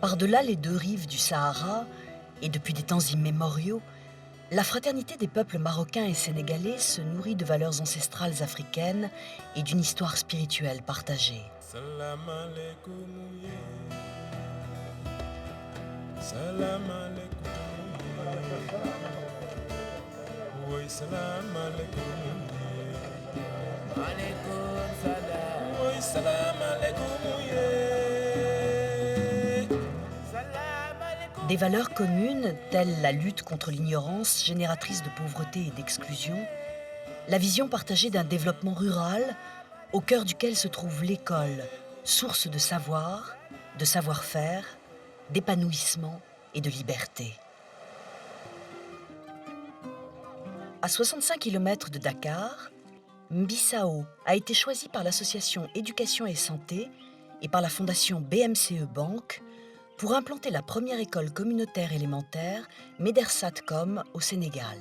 Par-delà les deux rives du Sahara, et depuis des temps immémoriaux, la fraternité des peuples marocains et sénégalais se nourrit de valeurs ancestrales africaines et d'une histoire spirituelle partagée. Salam alaikum, yeah. Salam alaikum, yeah. Oui, salam alaikum, yeah. Alaikum salam. Oui, salam alaikum, yeah. Salam alaikum. Des valeurs communes, telles la lutte contre l'ignorance génératrice de pauvreté et d'exclusion, la vision partagée d'un développement rural au cœur duquel se trouve l'école, source de savoir, de savoir-faire, d'épanouissement et de liberté. À 65 km de Dakar, Mbissao a été choisi par l'association Éducation et Santé et par la fondation BMCE Banque pour implanter la première école communautaire élémentaire Médersatcom au Sénégal.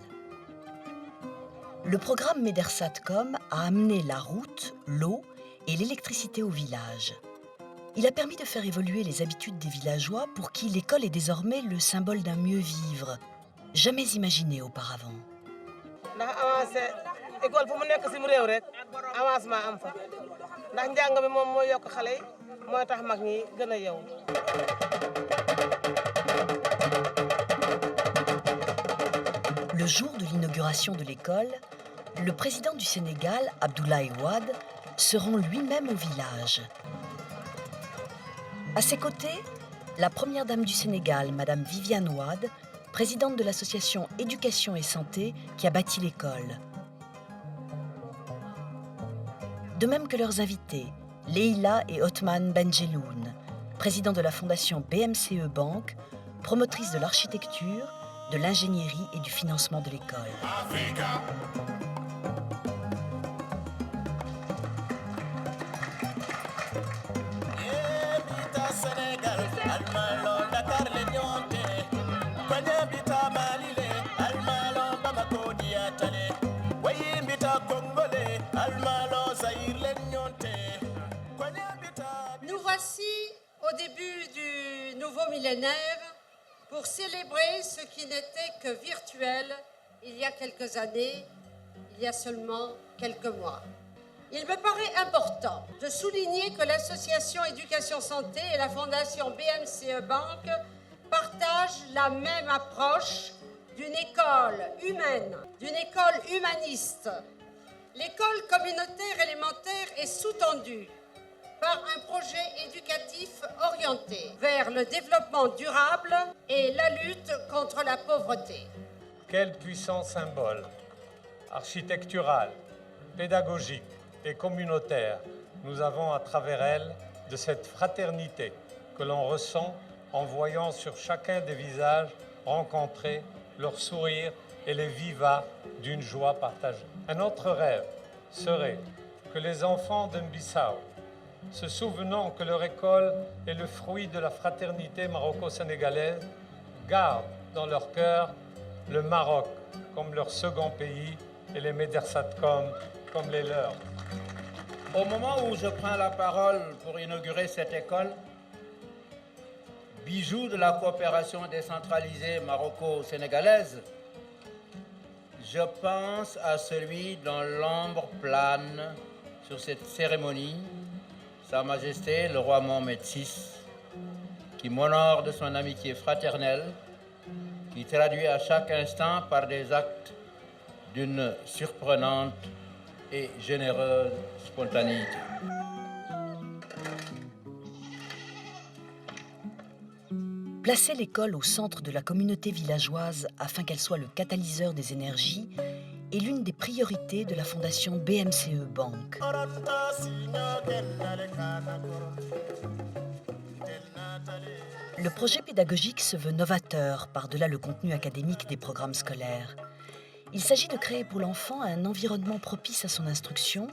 Le programme Médersatcom a amené la route, l'eau et l'électricité au village. Il a permis de faire évoluer les habitudes des villageois pour qui l'école est désormais le symbole d'un mieux vivre, jamais imaginé auparavant. Le jour de l'inauguration de l'école, le président du Sénégal, Abdoulaye Wade, se rend lui-même au village. À ses côtés, la première dame du Sénégal, Madame Viviane Wade, présidente de l'association Éducation et Santé qui a bâti l'école. De même que leurs invités, Leïla et Othman Benjeloun, présidents de la fondation BMCE Banque, promotrice de l'architecture, de l'ingénierie et du financement de l'école. Nous voici au début du nouveau millénaire pour célébrer ce qui n'était que virtuel il y a quelques années, il y a seulement quelques mois. Il me paraît important de souligner que l'association Éducation Santé et la fondation BMCE Banque partagent la même approche d'une école humaine, d'une école humaniste. L'école communautaire élémentaire est sous-tendue par un projet éducatif orienté vers le développement durable et la lutte contre la pauvreté. Quel puissant symbole architectural, pédagogique et communautaire nous avons à travers elle de cette fraternité que l'on ressent en voyant sur chacun des visages rencontrer leur sourire et les vivas d'une joie partagée. Un autre rêve serait que les enfants de Mbissao, se souvenant que leur école est le fruit de la fraternité maroco-sénégalaise, gardent dans leur cœur le Maroc comme leur second pays et les Médersatcom comme les leurs. Au moment où je prends la parole pour inaugurer cette école, bijou de la coopération décentralisée maroco-sénégalaise, je pense à celui dont l'ombre plane sur cette cérémonie, Sa Majesté le roi Mohamed VI, qui m'honore de son amitié fraternelle, qui traduit à chaque instant par des actes d'une surprenante et généreuse spontanéité. Placer l'école au centre de la communauté villageoise afin qu'elle soit le catalyseur des énergies est l'une des priorités de la fondation BMCE Banque. Le projet pédagogique se veut novateur par-delà le contenu académique des programmes scolaires. Il s'agit de créer pour l'enfant un environnement propice à son instruction,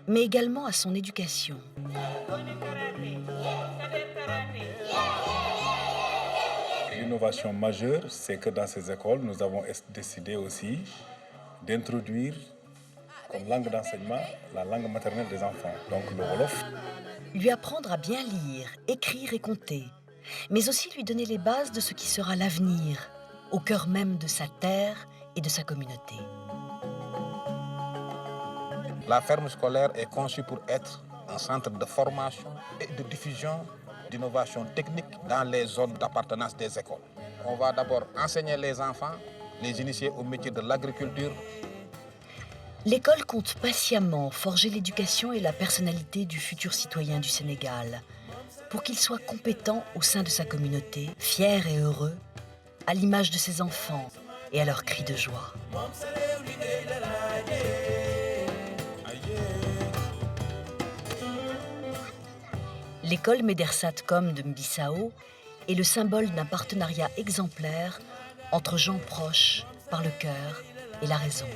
mais également à son éducation. L'innovation majeure, c'est que dans ces écoles, nous avons décidé aussi d'introduire comme langue d'enseignement la langue maternelle des enfants, donc le Wolof. Lui apprendre à bien lire, écrire et compter, mais aussi lui donner les bases de ce qui sera l'avenir, au cœur même de sa terre et de sa communauté. La ferme scolaire est conçue pour être un centre de formation et de diffusion d'innovation technique dans les zones d'appartenance des écoles. On va d'abord enseigner les enfants, les initier au métier de l'agriculture. L'école compte patiemment forger l'éducation et la personnalité du futur citoyen du Sénégal pour qu'il soit compétent au sein de sa communauté, fier et heureux, à l'image de ses enfants et à leurs cris de joie. L'école Médersatcom de Mbissao est le symbole d'un partenariat exemplaire entre gens proches par le cœur et la raison.